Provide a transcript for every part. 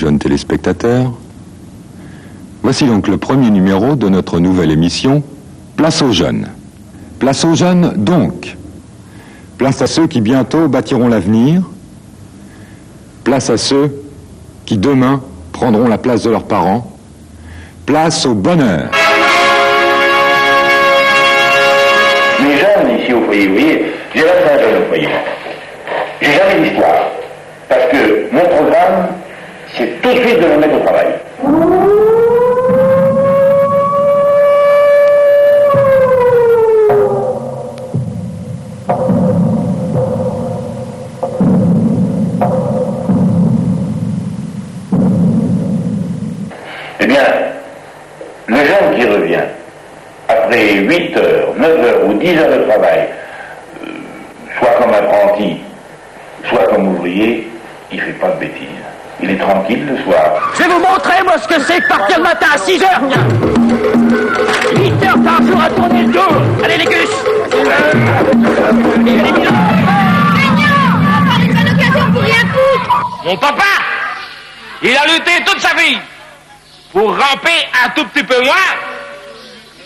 jeunes téléspectateurs. Voici donc le premier numéro de notre nouvelle émission, Place aux jeunes. Place aux jeunes, donc. Place à ceux qui bientôt bâtiront l'avenir. Place à ceux qui demain prendront la place de leurs parents. Place au bonheur. Les jeunes ici au foyer, vous voyez, j'ai la fin jeune au foyer. J'ai jamais d'histoire. Parce que mon programme, c'est tout de suite de me mettre au travail. Eh bien, le jeune qui revient, après 8 heures, 9 heures ou 10 heures de travail, soit comme apprenti, soit comme ouvrier, il fait pas de bêtises. Il est tranquille le soir. Je vais vous montrer, moi, ce que c'est de partir le matin à 6 heures, tiens. 8 heures par jour à tourner le dos. Allez, les gus. Allez, Milan. Pas une bonne occasion pour rien foutre. Mon papa, il a lutté toute sa vie pour ramper un tout petit peu moins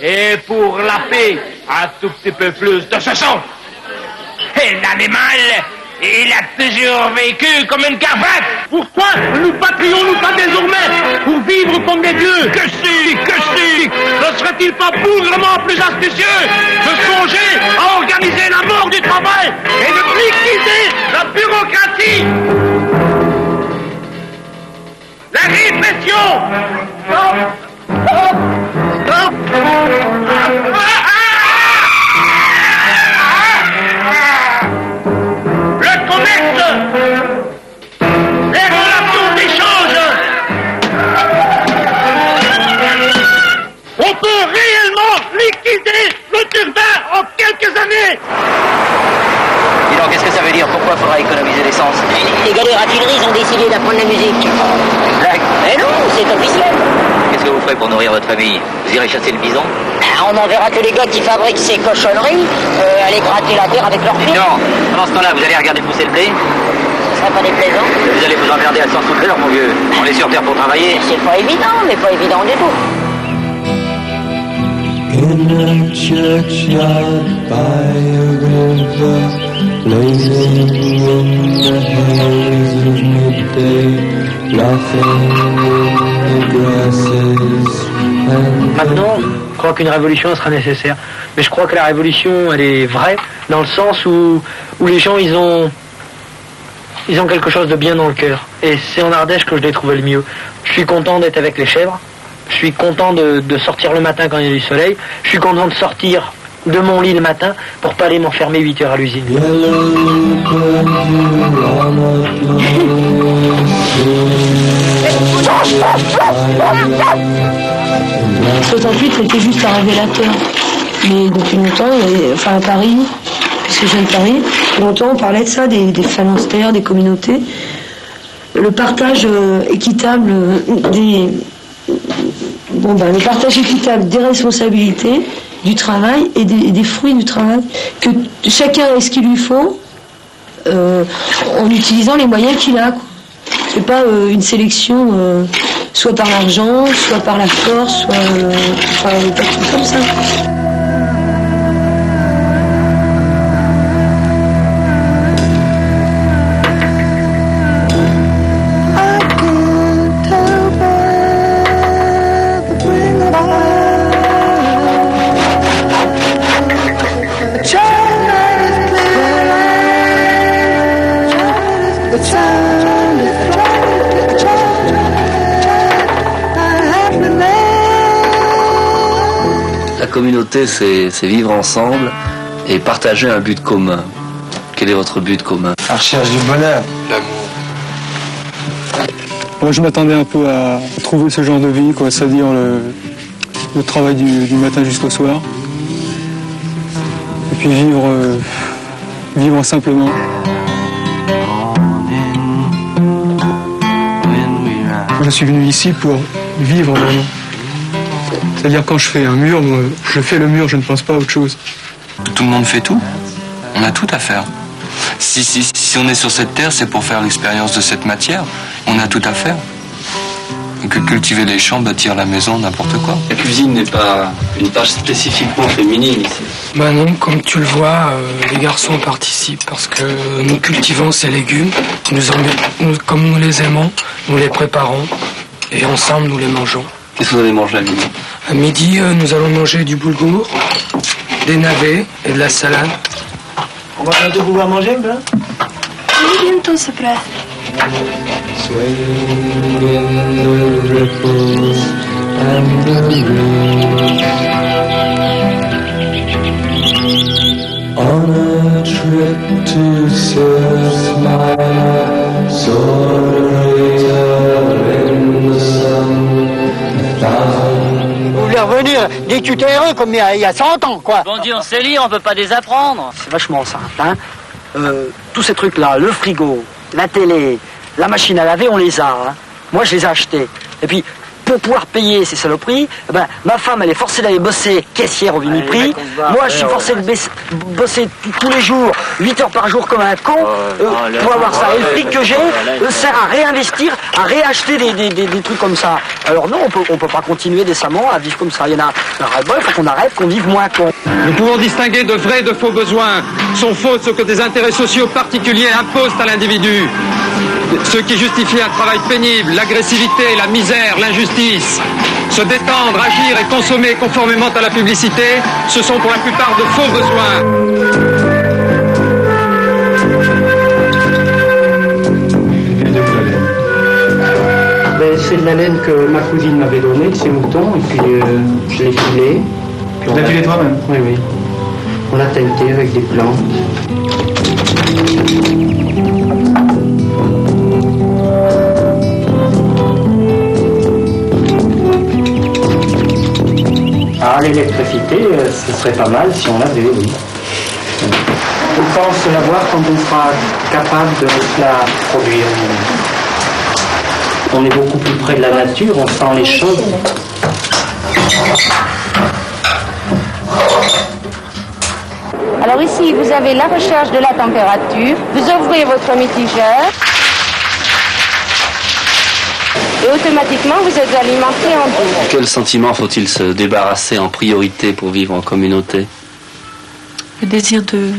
et pour la paix un tout petit peu plus de ce son. Et l'animal, il a toujours vécu comme une cravate. Pourquoi ne nous battrions-nous pas désormais pour vivre comme des dieux? Que si, ne serait-il pas bougrement plus astucieux de songer à organiser la mort du travail et de liquider la bureaucratie? La répression! Stop! Le commerce! Les relations d'échange! On peut réellement liquider le turbin en quelques années! Dis donc, qu'est-ce que ça veut dire? Pourquoi faudra économiser l'essence? Les gars des raffineries ont décidé d'apprendre la musique. Blague. Mais non, c'est officiel. Qu'est-ce que vous ferez pour nourrir votre famille? Vous irez chasser le bison? On enverra que les gars qui fabriquent ces cochonneries aller gratter la terre avec leurs pieds. Non, pendant ce temps-là, vous allez regarder pousser le blé? Ce serait pas déplaisant. Vous allez vous emmerder à 100 sous de l'heure, mon vieux. On est sur terre pour travailler. C'est pas évident, mais pas évident du tout. In a churchyard by a river, blazing in the haze of midday, laughing in the grasses. Maintenant, je crois qu'une révolution sera nécessaire. Mais je crois que la révolution, elle est vraie, dans le sens où les gens, ils ont quelque chose de bien dans le cœur. Et c'est en Ardèche que je l'ai trouvé le mieux. Je suis content d'être avec les chèvres. Je suis content de sortir le matin quand il y a du soleil. Je suis content de sortir de mon lit le matin pour pas aller m'enfermer 8 heures à l'usine. 68, c'était juste un révélateur. Mais depuis longtemps, à Paris, puisque je viens de Paris, depuis longtemps on parlait de ça, des phalanstères, des communautés. Le partage équitable le partage équitable des responsabilités, du travail et des fruits du travail, que chacun ait ce qu'il lui faut en utilisant les moyens qu'il a. C'est pas une sélection soit par l'argent, soit par la force, soit pas tout comme ça. La communauté, c'est vivre ensemble et partager un but commun. Quel est votre but commun? La recherche du bonheur, l'amour. Moi, je m'attendais un peu à trouver ce genre de vie, quoi, c'est-à-dire le travail du matin jusqu'au soir. Et puis vivre simplement. Moi, je suis venu ici pour vivre vraiment. C'est-à-dire quand je fais un mur, moi, je fais le mur, je ne pense pas à autre chose. Tout le monde fait tout. On a tout à faire. Si on est sur cette terre, c'est pour faire l'expérience de cette matière. On a tout à faire. Et que cultiver les champs, bâtir la maison, n'importe quoi. La cuisine n'est pas une tâche spécifiquement féminine ici. Ben non, comme tu le vois, les garçons participent parce que nous cultivons ces légumes, comme nous les aimons, nous les préparons et ensemble nous les mangeons. Qu'est-ce que vous allez manger à midi? À midi, nous allons manger du boulgour, des navets et de la salade. On va bientôt pouvoir manger, ben? Oui, bientôt, c'est prêt. Swaying in the ripples and the rain. On a trip to South Mine, soaring in the sun, 1,000. Vous voulez revenir dès que tu t'es heureux comme il y a 100 ans, quoi. Bon Dieu, on sait lire, on peut pas désapprendre. C'est vachement simple, hein. Tous ces trucs-là, le frigo, la télé, la machine à laver, on les a, hein. Moi, je les ai achetés. Et puis, pour pouvoir payer ces saloperies, ben, ma femme, elle est forcée d'aller bosser caissière au Viniprix. Moi, je suis forcé de bosser tous les jours, 8 heures par jour comme un con, pour avoir ça. Et le fric que j'ai sert à réinvestir, à réacheter des trucs comme ça. Alors non, on peut pas continuer décemment à vivre comme ça. Il y en a ras-le-bol, il faut qu'on arrête, qu'on vive moins con. Nous pouvons distinguer de vrais et de faux besoins. Sont faux ceux que des intérêts sociaux particuliers imposent à l'individu. Ceux qui justifient un travail pénible, l'agressivité, la misère, l'injustice. Se détendre, agir et consommer conformément à la publicité, ce sont pour la plupart de faux besoins. C'est de la laine que ma cousine m'avait donnée, de ses moutons, et puis je l'ai filé. Tu l'as filé toi-même? Oui, oui. On l'a teinté avec des plantes. Ah, l'électricité, ce serait pas mal si on l'avait, oui. On pense l'avoir quand on sera capable de la produire. On est beaucoup plus près de la nature, on sent les choses. Alors ici, vous avez la recherche de la température. Vous ouvrez votre mitigeur. Et automatiquement, vous êtes alimenté en eau. Quel sentiment faut-il se débarrasser en priorité pour vivre en communauté? Le désir de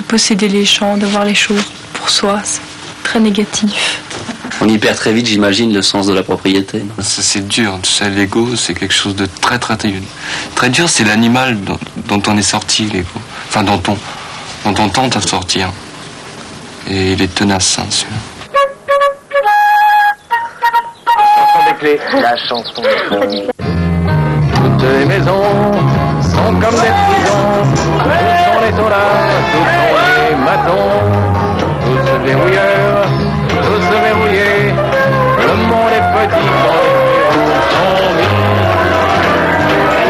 posséder les champs, d'avoir les choses pour soi, c'est très négatif. On y perd très vite, j'imagine, le sens de la propriété. C'est dur, tu sais, l'ego, c'est quelque chose de très très dur. C'est l'animal dont on est sorti, l'ego. Enfin, dont on tente à sortir. Et il est tenace, hein, celui-là. La chanson des clés. Toutes les maisons sont comme des prisons. Où sont les taulards, où sont les matons? Tous verrouilleurs, tous verrouillés. Le monde est petit quand les verrous sont mis.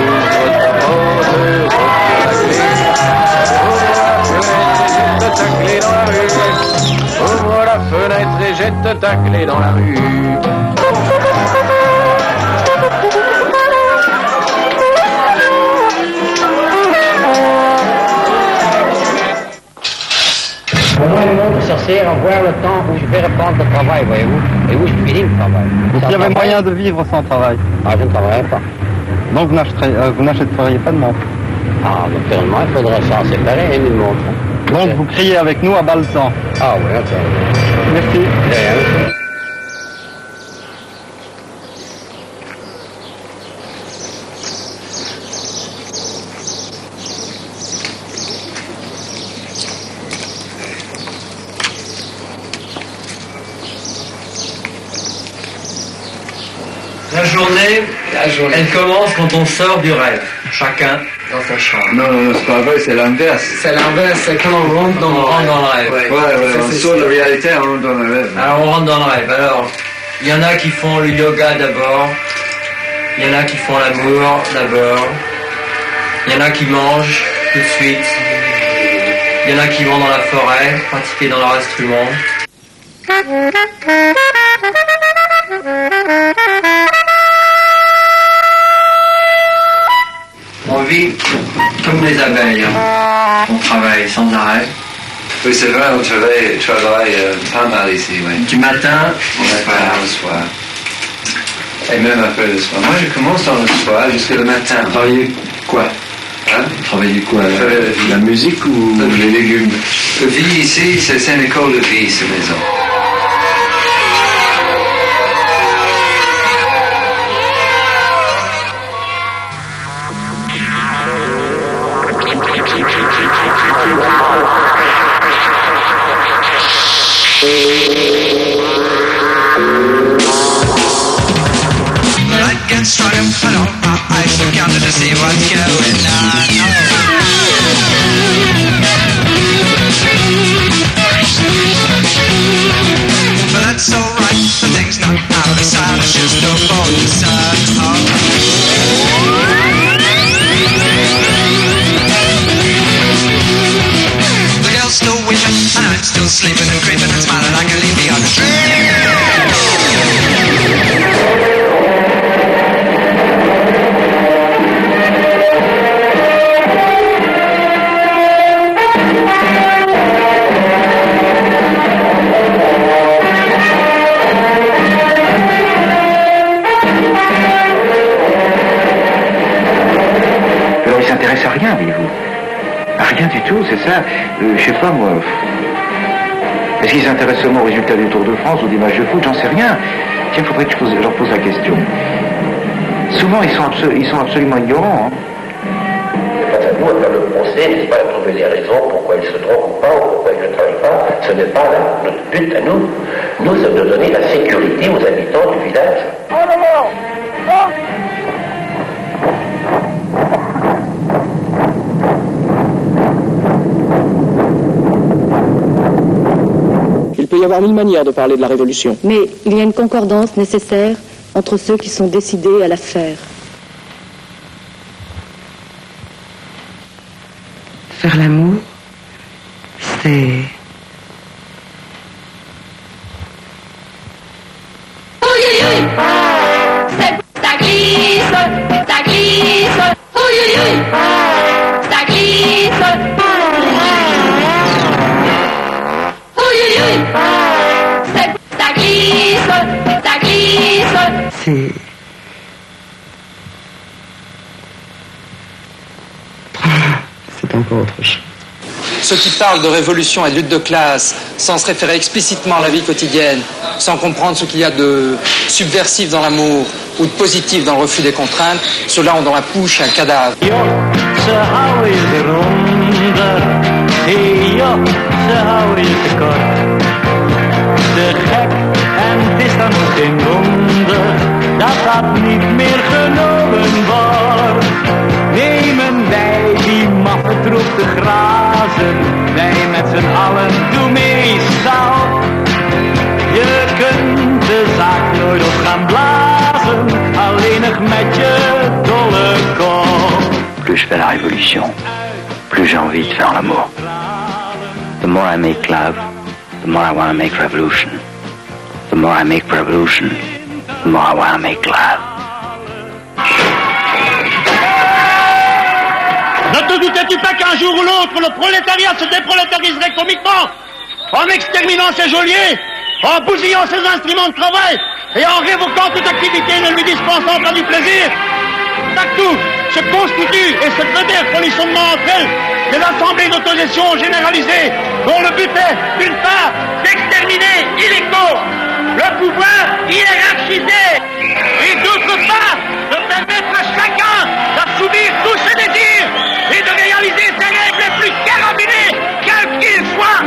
Ouvre ta porte, ouvre la fenêtre et jette ta clé dans la rue. C'est avoir le temps où je vais reprendre le travail, voyez-vous, et où je finis le travail. S'il y avait moyen de vivre sans travail? Ah, je ne travaillerai pas. Donc vous n'achèteriez pas de montre? Ah, naturellement, il faudrait s'en séparer, une montre. Donc vous criez avec nous à Balsan? Ah oui, ok. Merci. Rien. La journée, elle commence quand on sort du rêve, chacun dans sa chambre. Non, c'est pas vrai, c'est l'inverse. C'est l'inverse, c'est quand on rentre dans le rêve. Ouais, on sort de la réalité, on rentre dans le rêve. Alors on rentre dans le rêve. Alors, il y en a qui font le yoga d'abord, il y en a qui font l'amour d'abord, il y en a qui mangent tout de suite, il y en a qui vont dans la forêt, pratiquer dans leur instrument. On vit comme les abeilles, hein. On travaille sans arrêt. Oui, c'est vrai, on travaille pas mal ici, oui. Du matin au soir. Au soir. Et même après le soir. Moi, je commence dans le soir jusqu'à le matin. Travailler quoi? Hein? Travailler quoi? La musique ou les légumes? La vie ici, c'est une école de vie, cette maison. Sleeping and creeping and smiling like a leafy on the tree. Alors ils s'intéressent à rien, voyez-vous. À rien du tout, c'est ça. Je sais pas moi. Est-ce qu'ils s'intéressent seulement aux résultats du Tour de France ou des matchs de foot? J'en sais rien. Tiens, il faudrait que je leur pose la question. Souvent, ils sont absolument ignorants. Quant à nous, à faire le procès, n'est-ce pas, à trouver les raisons pourquoi ils se trompent ou pas, ou pourquoi ils ne travaillent pas. Ce n'est pas notre but à nous. Nous, c'est de donner la sécurité aux habitants du village. Il peut y avoir mille manières de parler de la Révolution. Mais il y a une concordance nécessaire entre ceux qui sont décidés à la faire. Faire l'amour, c'est... Ça glisse, ça glisse, ça glisse. Ça glisse, ça glisse. C'est... C'est encore autre chose. Ceux qui parlent de révolution et de lutte de classe sans se référer explicitement à la vie quotidienne, sans comprendre ce qu'il y a de subversif dans l'amour ou de positif dans le refus des contraintes, ceux-là ont dans la bouche un cadavre. Ze houden je eronder, hey joh, ze houden je tekort. Te gek en het is dan ook geen wonder dat niet meer genomen wordt. Nemen wij die maffe troep te grazen, wij met z'n allen, doe meestal. Je kunt de zaak nooit op gaan blazen, alleenig met je dolle kop. Plus je fais la révolution, plus j'ai envie de faire l'amour. The more I make love, the more I want to make revolution. The more I make revolution, the more I want to make love. Ne te doutais-tu pas qu'un jour ou l'autre, le prolétariat se déprolétariserait comiquement, en exterminant ses geôliers, en bousillant ses instruments de travail, et en révoquant toute activité ne lui dispensant pas du plaisir? Tout se constitue et se fédère polisonnement entre elles des assemblées d'autogestion généralisées dont le but est, d'une part, d'exterminer illico le pouvoir hiérarchisé et d'autre part, de permettre à chacun d'assouvir tous ses désirs et de réaliser ses rêves les plus carabinés, quels qu'ils soient.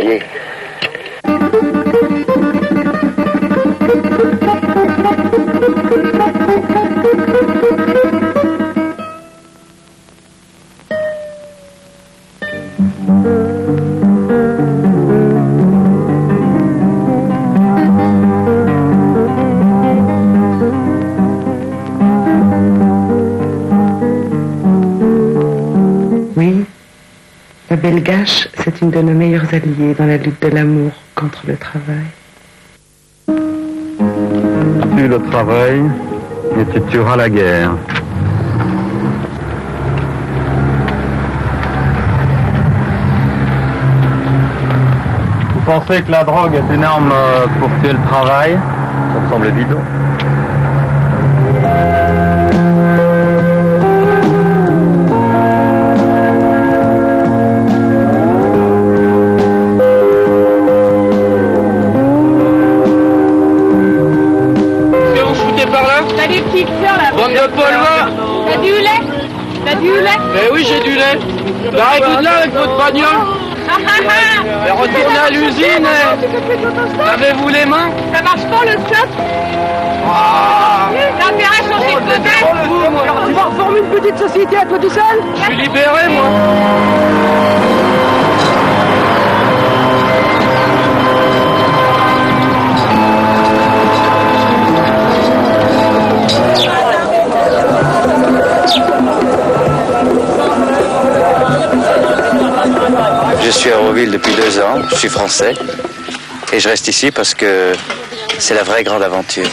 voyez. Oui, la Belgache, c'est une de nos meilleures alliées dans la lutte de l'amour contre le travail. Tue le travail et tu tueras la guerre. Vous pensez que la drogue est une arme pour tuer le travail? Ça me semble évident. T'as des petites fleurs là. Bande de pollueurs. T'as du lait? T'as du lait? Eh oui, j'ai du lait. Arrêtez là avec votre bagnole. Et retournez à l'usine. Lavez-vous les mains. Ça marche pas le stop? L'intérêt sur ces peut-être. Tu vas reformer une petite société à toi tout seul? Je suis libéré, moi. Je suis à Roville depuis 2 ans, je suis français et je reste ici parce que c'est la vraie grande aventure.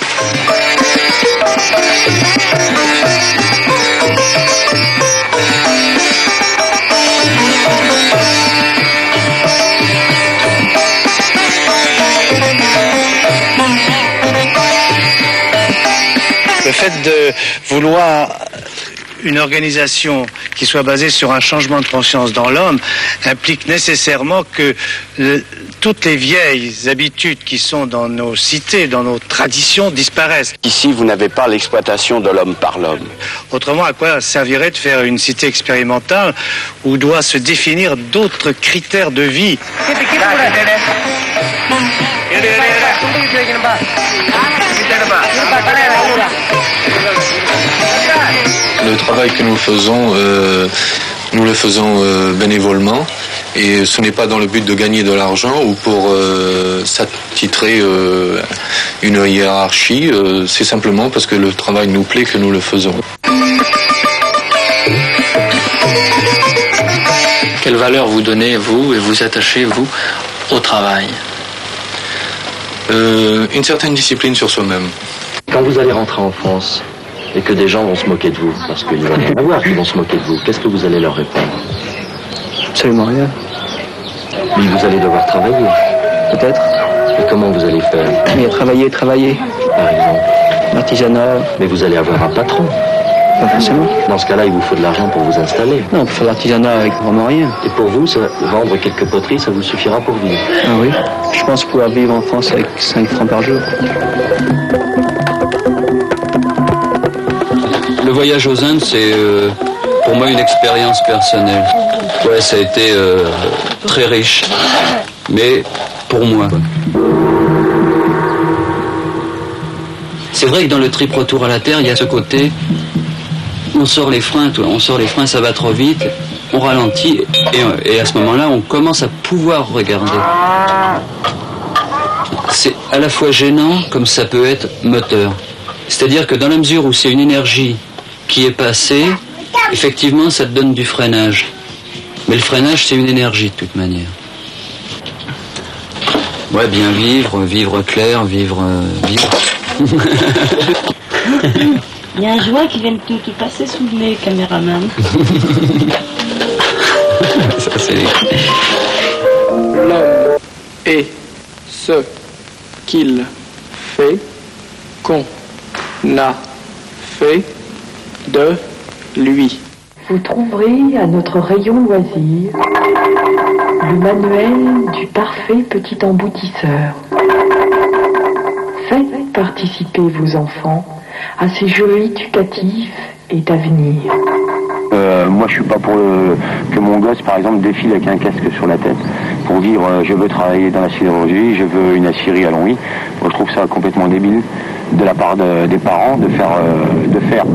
Le fait de vouloir une organisation qui soit basée sur un changement de conscience dans l'homme implique nécessairement que toutes les vieilles habitudes qui sont dans nos cités, dans nos traditions disparaissent. Ici, vous n'avez pas l'exploitation de l'homme par l'homme. Autrement, à quoi servirait de faire une cité expérimentale où doit se définir d'autres critères de vie? Le travail que nous faisons, nous le faisons bénévolement et ce n'est pas dans le but de gagner de l'argent ou pour s'attitrer une hiérarchie, c'est simplement parce que le travail nous plaît que nous le faisons. Quelle valeur vous donnez, vous, et vous attachez, vous, au travail? Une certaine discipline sur soi-même. Quand vous allez rentrer en France et que des gens vont se moquer de vous, parce qu'il va y en avoir qui vont se moquer de vous, qu'est-ce que vous allez leur répondre? Absolument rien. Mais vous allez devoir travailler. Peut-être. Et comment vous allez faire? Mais travailler. Par exemple. L'artisanat. Mais vous allez avoir un patron. Pas forcément. Dans ce cas-là, il vous faut de l'argent pour vous installer. Non, on peut faire l'artisanat avec vraiment rien. Et pour vous, vendre quelques poteries, ça vous suffira pour vivre? Ah oui. Je pense pouvoir vivre en France avec 5 francs par jour. Le voyage aux Indes, c'est pour moi une expérience personnelle. Ouais, ça a été très riche, mais pour moi. C'est vrai que dans le trip retour à la Terre, il y a ce côté, on sort les freins, ça va trop vite, on ralentit, et à ce moment-là, on commence à pouvoir regarder. C'est à la fois gênant, comme ça peut être moteur. C'est-à-dire que dans la mesure où c'est une énergie qui est passée, effectivement, ça te donne du freinage. Mais le freinage, c'est une énergie de toute manière. Ouais, bien vivre clair, vivre. Il y a un jouet qui vient de te passer sous le nez, caméraman. Ça, c'est... L'homme est ce qu'il fait, qu'on a fait de lui. Vous trouverez à notre rayon loisirs le manuel du parfait petit emboutisseur. Faites participer vos enfants à ces jeux éducatifs et d'avenir. Moi, je suis pas pour que mon gosse, par exemple, défile avec un casque sur la tête. pour dire je veux travailler dans la sidérurgie, je veux une aciérie à Longwy. Moi, je trouve ça complètement débile de la part des parents de faire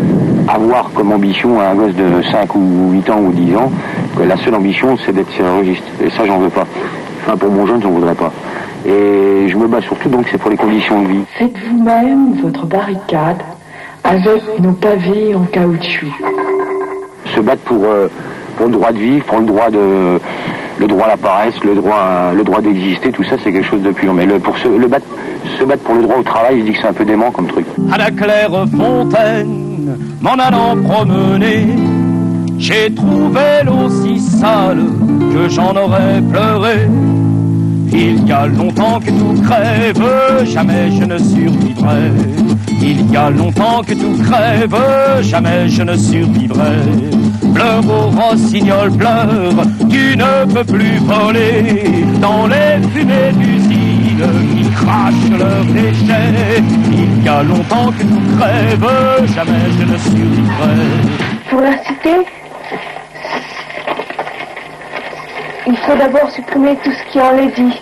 avoir comme ambition à un gosse de 5 ou 8 ans ou 10 ans que la seule ambition c'est d'être sidérurgiste. Et ça, j'en veux pas. Enfin, pour mon jeune, j'en voudrais pas. Et je me bats surtout, donc, c'est pour les conditions de vie. Faites vous-même votre barricade avec nos pavés en caoutchouc. Se battre pour le droit de vivre, pour le droit à la paresse, le droit d'exister, tout ça, c'est quelque chose de pur. Mais se battre pour le droit au travail, je dis que c'est un peu dément comme truc. À la claire fontaine, m'en allant promener, j'ai trouvé l'eau si sale que j'en aurais pleuré. Il y a longtemps que tout crève, jamais je ne survivrai. Il y a longtemps que tout crève, jamais je ne survivrai. Pleure au rossignol, pleure, tu ne peux plus voler dans les fumées d'usines qui crachent leurs déchets. Il y a longtemps que tout crève, jamais je ne survivrai. Pour la cité, il faut d'abord supprimer tout ce qui en est dit.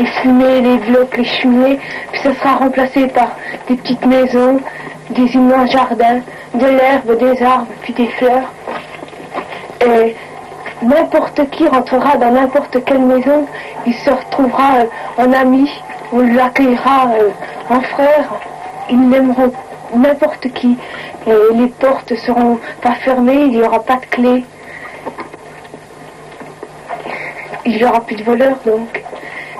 Les fumées, les blocs, les cheminées, puis ça sera remplacé par des petites maisons, des immenses jardins, de l'herbe, des arbres, puis des fleurs. Et n'importe qui rentrera dans n'importe quelle maison, il se retrouvera en ami, on l'accueillera en frère, ils l'aimeront n'importe qui. Et les portes seront pas fermées, il n'y aura pas de clé. Il n'y aura plus de voleurs donc.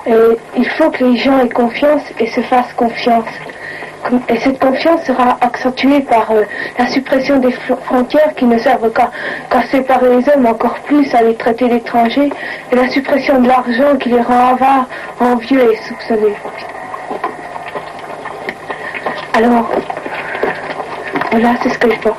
Et il faut que les gens aient confiance et se fassent confiance. Et cette confiance sera accentuée par la suppression des frontières qui ne servent qu'à séparer les hommes, encore plus à les traiter d'étrangers, et la suppression de l'argent qui les rend avares, envieux et soupçonnés. Alors, voilà, c'est ce que je pense.